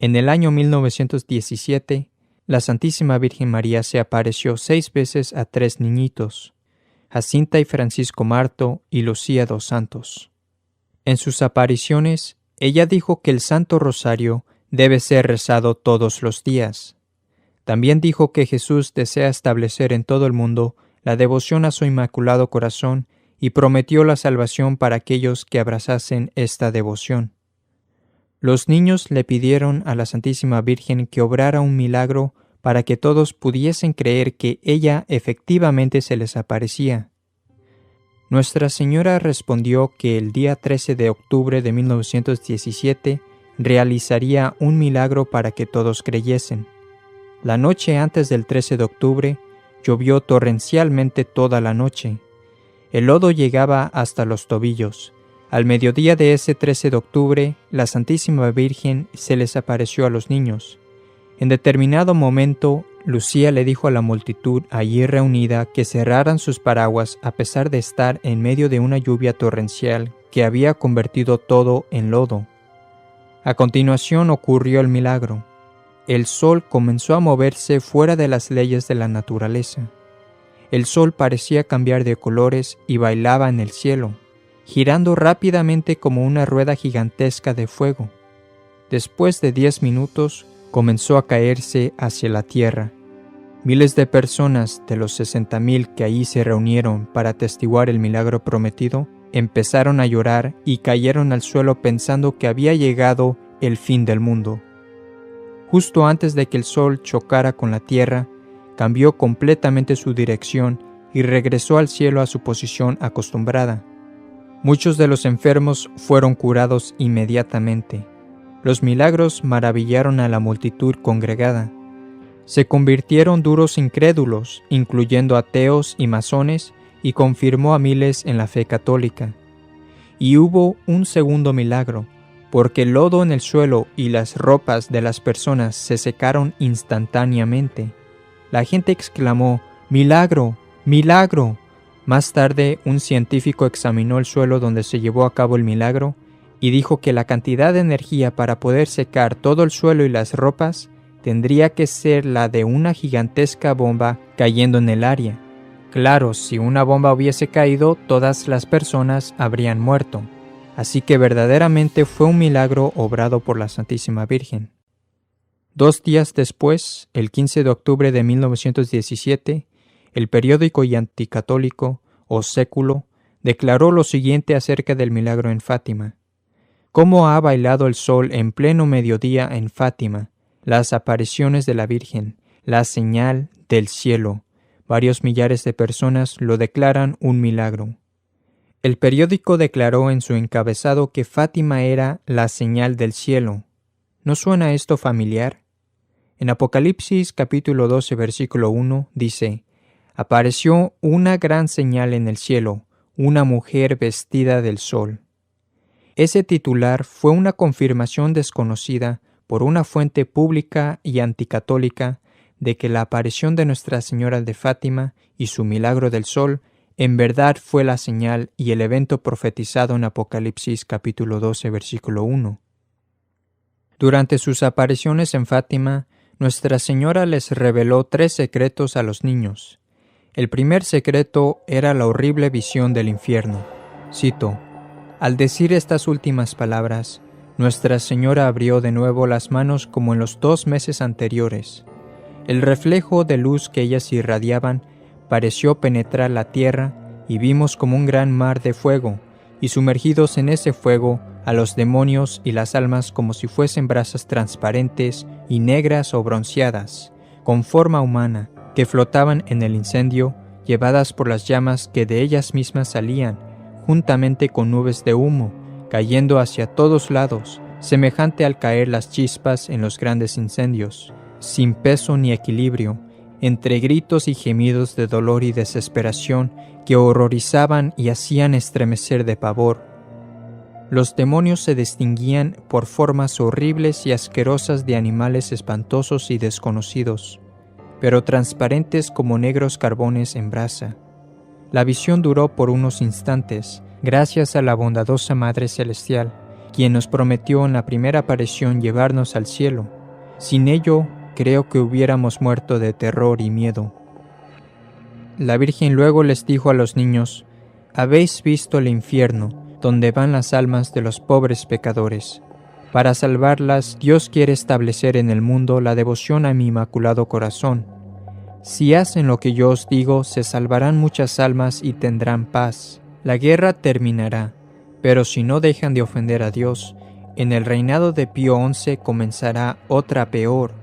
En el año 1917, la Santísima Virgen María se apareció 6 veces a 3 niñitos, Jacinta y Francisco Marto y Lucía dos Santos. En sus apariciones, ella dijo que el Santo Rosario debe ser rezado todos los días. También dijo que Jesús desea establecer en todo el mundo la devoción a su Inmaculado Corazón y prometió la salvación para aquellos que abrazasen esta devoción. Los niños le pidieron a la Santísima Virgen que obrara un milagro para que todos pudiesen creer que ella efectivamente se les aparecía. Nuestra Señora respondió que el día 13 de octubre de 1917 realizaría un milagro para que todos creyesen. La noche antes del 13 de octubre llovió torrencialmente toda la noche. El lodo llegaba hasta los tobillos. Al mediodía de ese 13 de octubre, la Santísima Virgen se les apareció a los niños. En determinado momento, Lucía le dijo a la multitud allí reunida que cerraran sus paraguas a pesar de estar en medio de una lluvia torrencial que había convertido todo en lodo. A continuación ocurrió el milagro. El sol comenzó a moverse fuera de las leyes de la naturaleza. El sol parecía cambiar de colores y bailaba en el cielo, girando rápidamente como una rueda gigantesca de fuego. Después de 10 minutos, comenzó a caerse hacia la tierra. Miles de personas de los 60,000 que allí se reunieron para atestiguar el milagro prometido, empezaron a llorar y cayeron al suelo pensando que había llegado el fin del mundo. Justo antes de que el sol chocara con la tierra, cambió completamente su dirección y regresó al cielo a su posición acostumbrada. Muchos de los enfermos fueron curados inmediatamente. Los milagros maravillaron a la multitud congregada. Se convirtieron duros incrédulos, incluyendo ateos y masones, y confirmó a miles en la fe católica. Y hubo un segundo milagro, porque el lodo en el suelo y las ropas de las personas se secaron instantáneamente. La gente exclamó: ¡Milagro! ¡Milagro! Más tarde, un científico examinó el suelo donde se llevó a cabo el milagro y dijo que la cantidad de energía para poder secar todo el suelo y las ropas tendría que ser la de una gigantesca bomba cayendo en el área. Claro, si una bomba hubiese caído, todas las personas habrían muerto. Así que verdaderamente fue un milagro obrado por la Santísima Virgen. 2 días después, el 15 de octubre de 1917, el periódico y anticatólico, O Século, declaró lo siguiente acerca del milagro en Fátima. ¿Cómo ha bailado el sol en pleno mediodía en Fátima? Las apariciones de la Virgen, la señal del cielo. Varios millares de personas lo declaran un milagro. El periódico declaró en su encabezado que Fátima era la señal del cielo. ¿No suena esto familiar? En Apocalipsis capítulo 12 versículo 1 dice: apareció una gran señal en el cielo, una mujer vestida del sol. Ese titular fue una confirmación desconocida por una fuente pública y anticatólica de que la aparición de Nuestra Señora de Fátima y su milagro del sol en verdad fue la señal y el evento profetizado en Apocalipsis capítulo 12 versículo 1. Durante sus apariciones en Fátima, Nuestra Señora les reveló 3 secretos a los niños. El primer secreto era la horrible visión del infierno. Cito: al decir estas últimas palabras, Nuestra Señora abrió de nuevo las manos como en los 2 meses anteriores. El reflejo de luz que ellas irradiaban pareció penetrar la tierra y vimos como un gran mar de fuego, y sumergidos en ese fuego a los demonios y las almas como si fuesen brasas transparentes y negras o bronceadas, con forma humana, que flotaban en el incendio, llevadas por las llamas que de ellas mismas salían, juntamente con nubes de humo, cayendo hacia todos lados, semejante al caer las chispas en los grandes incendios, sin peso ni equilibrio, entre gritos y gemidos de dolor y desesperación que horrorizaban y hacían estremecer de pavor. Los demonios se distinguían por formas horribles y asquerosas de animales espantosos y desconocidos, pero transparentes como negros carbones en brasa. La visión duró por unos instantes, gracias a la bondadosa Madre Celestial, quien nos prometió en la primera aparición llevarnos al cielo. Sin ello, creo que hubiéramos muerto de terror y miedo. La Virgen luego les dijo a los niños: «Habéis visto el infierno, donde van las almas de los pobres pecadores. Para salvarlas, Dios quiere establecer en el mundo la devoción a mi Inmaculado Corazón. Si hacen lo que yo os digo, se salvarán muchas almas y tendrán paz. La guerra terminará, pero si no dejan de ofender a Dios, en el reinado de Pío XI comenzará otra peor.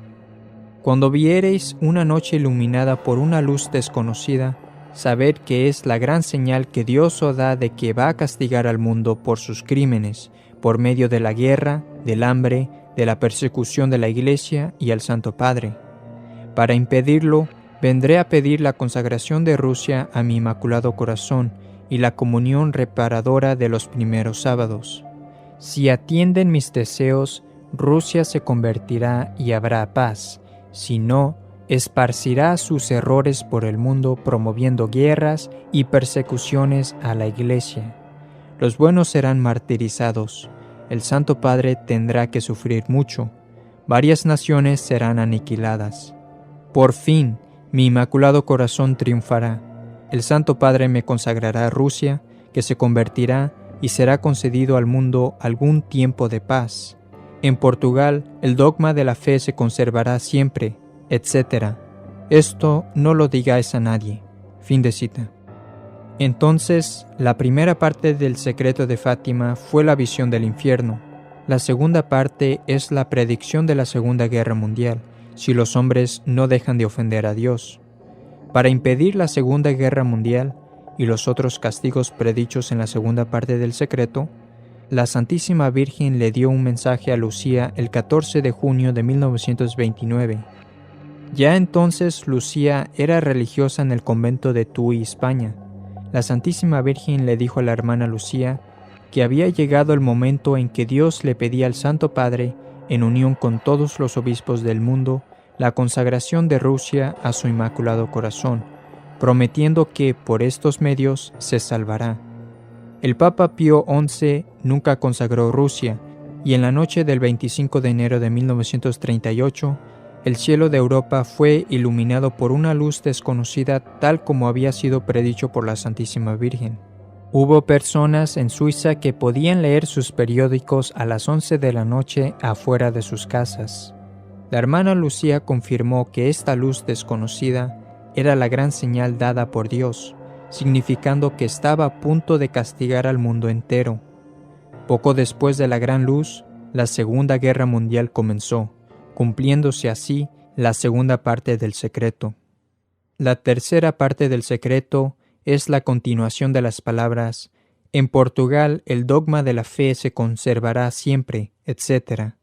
Cuando viereis una noche iluminada por una luz desconocida, sabed que es la gran señal que Dios os da de que va a castigar al mundo por sus crímenes, por medio de la guerra, del hambre, de la persecución de la Iglesia y al Santo Padre. Para impedirlo, vendré a pedir la consagración de Rusia a mi Inmaculado Corazón y la comunión reparadora de los primeros sábados. Si atienden mis deseos, Rusia se convertirá y habrá paz. Si no, esparcirá sus errores por el mundo promoviendo guerras y persecuciones a la Iglesia. Los buenos serán martirizados. El Santo Padre tendrá que sufrir mucho. Varias naciones serán aniquiladas. Por fin, mi Inmaculado Corazón triunfará. El Santo Padre me consagrará a Rusia, que se convertirá y será concedido al mundo algún tiempo de paz. En Portugal, el dogma de la fe se conservará siempre, etc. Esto no lo digáis a nadie». Fin de cita. Entonces, la primera parte del secreto de Fátima fue la visión del infierno. La segunda parte es la predicción de la Segunda Guerra Mundial, si los hombres no dejan de ofender a Dios. Para impedir la Segunda Guerra Mundial y los otros castigos predichos en la segunda parte del secreto, la Santísima Virgen le dio un mensaje a Lucía el 14 de junio de 1929. Ya entonces Lucía era religiosa en el convento de Tuy, España. La Santísima Virgen le dijo a la hermana Lucía que había llegado el momento en que Dios le pedía al Santo Padre, en unión con todos los obispos del mundo, la consagración de Rusia a su Inmaculado Corazón, prometiendo que por estos medios se salvará. El Papa Pío XI nunca consagró Rusia, y en la noche del 25 de enero de 1938, el cielo de Europa fue iluminado por una luz desconocida tal como había sido predicho por la Santísima Virgen. Hubo personas en Suiza que podían leer sus periódicos a las 11 de la noche afuera de sus casas. La hermana Lucía confirmó que esta luz desconocida era la gran señal dada por Dios, significando que estaba a punto de castigar al mundo entero. Poco después de la gran luz, la Segunda Guerra Mundial comenzó, cumpliéndose así la segunda parte del secreto. La tercera parte del secreto es la continuación de las palabras: «En Portugal el dogma de la fe se conservará siempre», etc.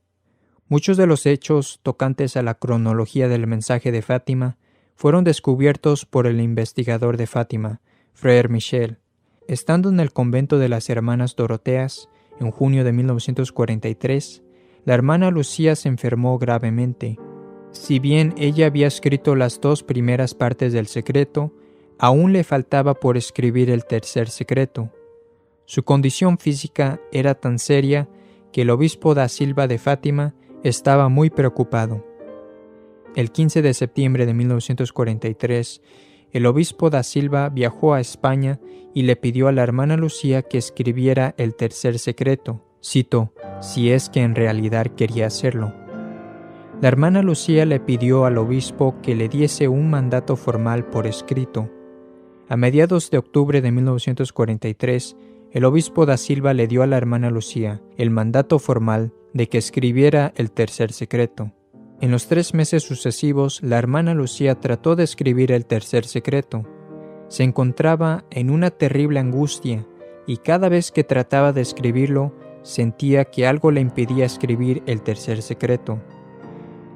Muchos de los hechos tocantes a la cronología del mensaje de Fátima fueron descubiertos por el investigador de Fátima, Frère Michel. Estando en el convento de las Hermanas Doroteas, en junio de 1943, la hermana Lucía se enfermó gravemente. Si bien ella había escrito las 2 primeras partes del secreto, aún le faltaba por escribir el tercer secreto. Su condición física era tan seria que el obispo da Silva de Fátima estaba muy preocupado. El 15 de septiembre de 1943, el obispo da Silva viajó a España y le pidió a la hermana Lucía que escribiera el tercer secreto, cito, si es que en realidad quería hacerlo. La hermana Lucía le pidió al obispo que le diese un mandato formal por escrito. A mediados de octubre de 1943, el obispo da Silva le dio a la hermana Lucía el mandato formal de que escribiera el tercer secreto. En los 3 meses sucesivos, la hermana Lucía trató de escribir el tercer secreto. Se encontraba en una terrible angustia y cada vez que trataba de escribirlo, sentía que algo le impedía escribir el tercer secreto.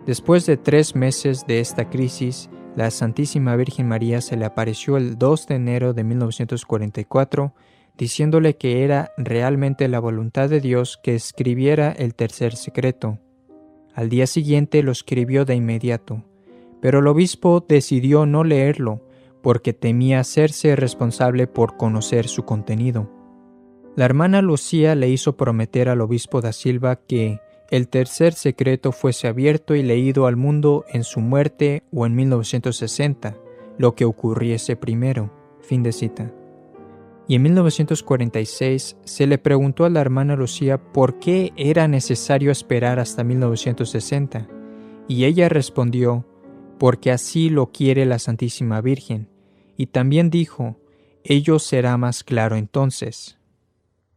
Después de 3 meses de esta crisis, la Santísima Virgen María se le apareció el 2 de enero de 1944, diciéndole que era realmente la voluntad de Dios que escribiera el tercer secreto. Al día siguiente lo escribió de inmediato, pero el obispo decidió no leerlo porque temía hacerse responsable por conocer su contenido. La hermana Lucía le hizo prometer al obispo da Silva que el tercer secreto fuese abierto y leído al mundo en su muerte o en 1960, lo que ocurriese primero. Fin de cita. Y en 1946 se le preguntó a la hermana Lucía por qué era necesario esperar hasta 1960, y ella respondió, porque así lo quiere la Santísima Virgen, y también dijo, ello será más claro entonces.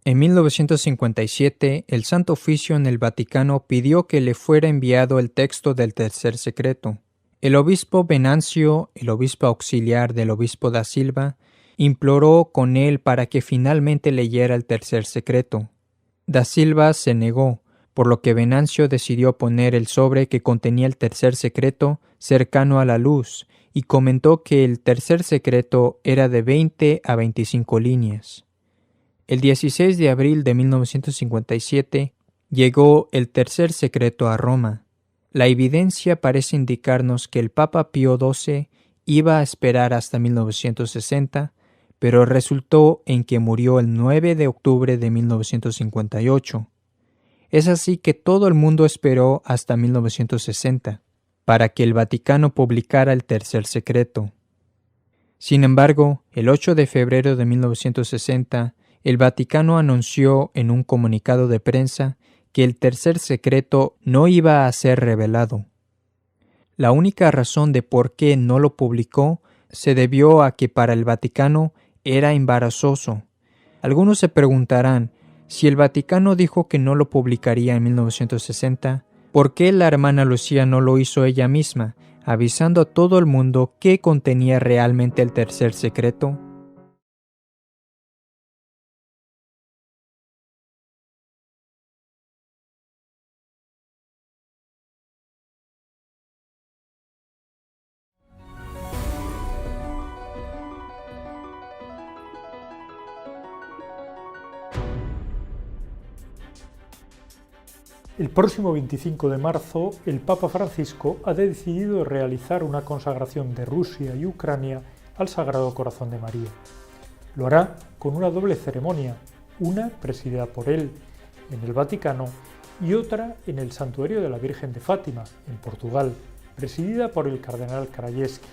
En 1957, el Santo Oficio en el Vaticano pidió que le fuera enviado el texto del tercer secreto. El obispo Venancio, el obispo auxiliar del obispo da Silva, imploró con él para que finalmente leyera el tercer secreto. Da Silva se negó, por lo que Venancio decidió poner el sobre que contenía el tercer secreto cercano a la luz y comentó que el tercer secreto era de 20 a 25 líneas. El 16 de abril de 1957 llegó el tercer secreto a Roma. La evidencia parece indicarnos que el Papa Pío XII iba a esperar hasta 1960, pero resultó en que murió el 9 de octubre de 1958. Es así que todo el mundo esperó hasta 1960, para que el Vaticano publicara el tercer secreto. Sin embargo, el 8 de febrero de 1960, el Vaticano anunció en un comunicado de prensa que el tercer secreto no iba a ser revelado. La única razón de por qué no lo publicó se debió a que para el Vaticano era embarazoso. Algunos se preguntarán, si el Vaticano dijo que no lo publicaría en 1960, ¿por qué la hermana Lucía no lo hizo ella misma, avisando a todo el mundo qué contenía realmente el tercer secreto? El próximo 25 de marzo, el Papa Francisco ha decidido realizar una consagración de Rusia y Ucrania al Sagrado Corazón de María. Lo hará con una doble ceremonia, una presidida por él en el Vaticano y otra en el Santuario de la Virgen de Fátima, en Portugal, presidida por el cardenal Krajewski,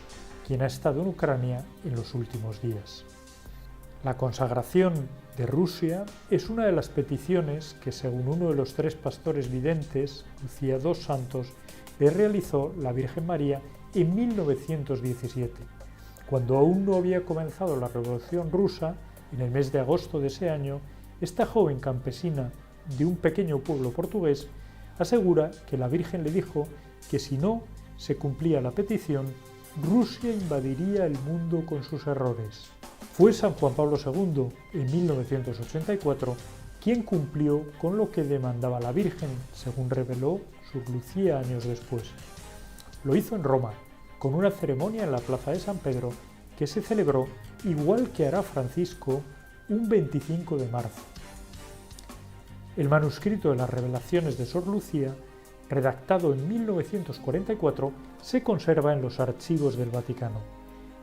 quien ha estado en Ucrania en los últimos días. La consagración de Rusia es una de las peticiones que, según uno de los tres pastores videntes, Lucía dos Santos, le realizó la Virgen María en 1917, cuando aún no había comenzado la Revolución Rusa. En el mes de agosto de ese año, esta joven campesina de un pequeño pueblo portugués asegura que la Virgen le dijo que si no se cumplía la petición, Rusia invadiría el mundo con sus errores. Fue San Juan Pablo II, en 1984, quien cumplió con lo que demandaba la Virgen, según reveló Sor Lucía años después. Lo hizo en Roma, con una ceremonia en la Plaza de San Pedro, que se celebró igual que hará Francisco un 25 de marzo. El manuscrito de las revelaciones de Sor Lucía, redactado en 1944, se conserva en los archivos del Vaticano.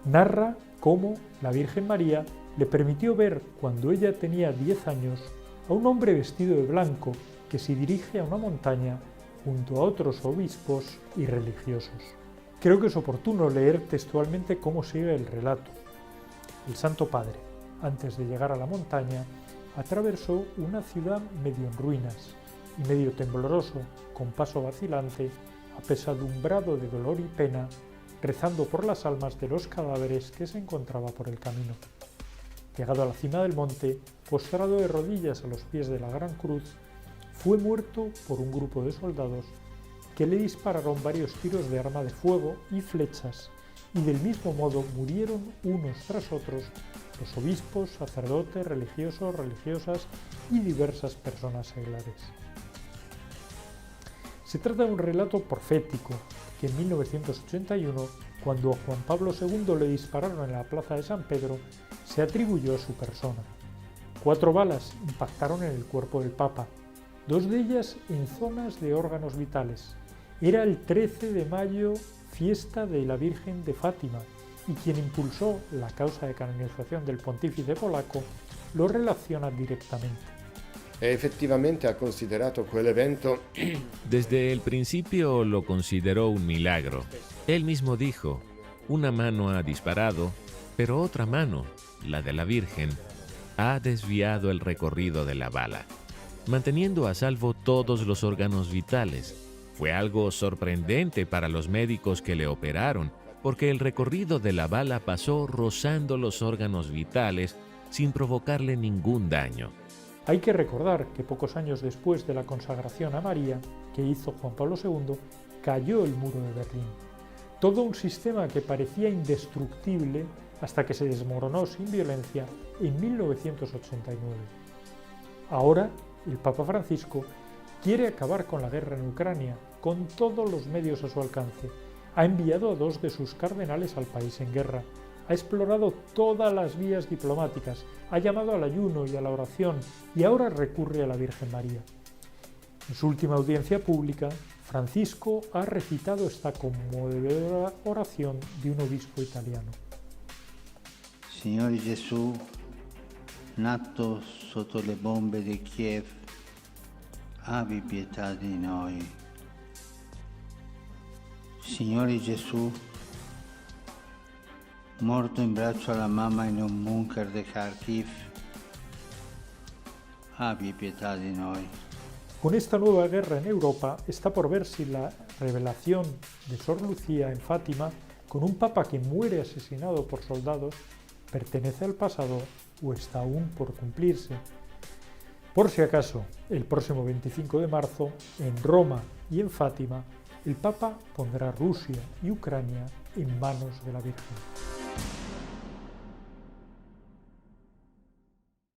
Narra cómo la Virgen María le permitió ver, cuando ella tenía 10 años, a un hombre vestido de blanco que se dirige a una montaña junto a otros obispos y religiosos. Creo que es oportuno leer textualmente cómo sigue el relato. El Santo Padre, antes de llegar a la montaña, atravesó una ciudad medio en ruinas y medio tembloroso, con paso vacilante, apesadumbrado de dolor y pena, rezando por las almas de los cadáveres que se encontraba por el camino. Llegado a la cima del monte, postrado de rodillas a los pies de la gran cruz, fue muerto por un grupo de soldados que le dispararon varios tiros de arma de fuego y flechas, y del mismo modo murieron unos tras otros los obispos, sacerdotes, religiosos, religiosas y diversas personas seglares. Se trata de un relato profético que en 1981, cuando a Juan Pablo II le dispararon en la plaza de San Pedro, se atribuyó a su persona. 4 balas impactaron en el cuerpo del Papa, 2 de ellas en zonas de órganos vitales. Era el 13 de mayo, fiesta de la Virgen de Fátima, y quien impulsó la causa de canonización del pontífice polaco lo relaciona directamente. Effettivamente ha considerato quell'evento. Desde el principio lo consideró un milagro. Él mismo dijo, una mano ha disparado, pero otra mano, la de la Virgen, ha desviado el recorrido de la bala, manteniendo a salvo todos los órganos vitales. Fue algo sorprendente para los médicos que le operaron, porque el recorrido de la bala pasó rozando los órganos vitales sin provocarle ningún daño. Hay que recordar que pocos años después de la consagración a María que hizo Juan Pablo II, cayó el muro de Berlín. Todo un sistema que parecía indestructible hasta que se desmoronó sin violencia en 1989. Ahora, el Papa Francisco quiere acabar con la guerra en Ucrania con todos los medios a su alcance. Ha enviado a 2 de sus cardenales al país en guerra. Ha explorado todas las vías diplomáticas, ha llamado al ayuno y a la oración y ahora recurre a la Virgen María. En su última audiencia pública, Francisco ha recitado esta conmovedora oración de un obispo italiano. Signore Gesù, nato sotto le bombe di Kiev, abbi pietà di noi. Signore Gesù, morto in braccio alla mamma in un bunker di Kharkiv, abbi pietà di noi. Con esta nueva guerra en Europa está por ver si la revelación de Sor Lucía en Fátima, con un papa que muere asesinado por soldados, pertenece al pasado o está aún por cumplirse. Por si acaso, el próximo 25 de marzo, en Roma y en Fátima, el Papa pondrá Rusia y Ucrania en manos de la Virgen.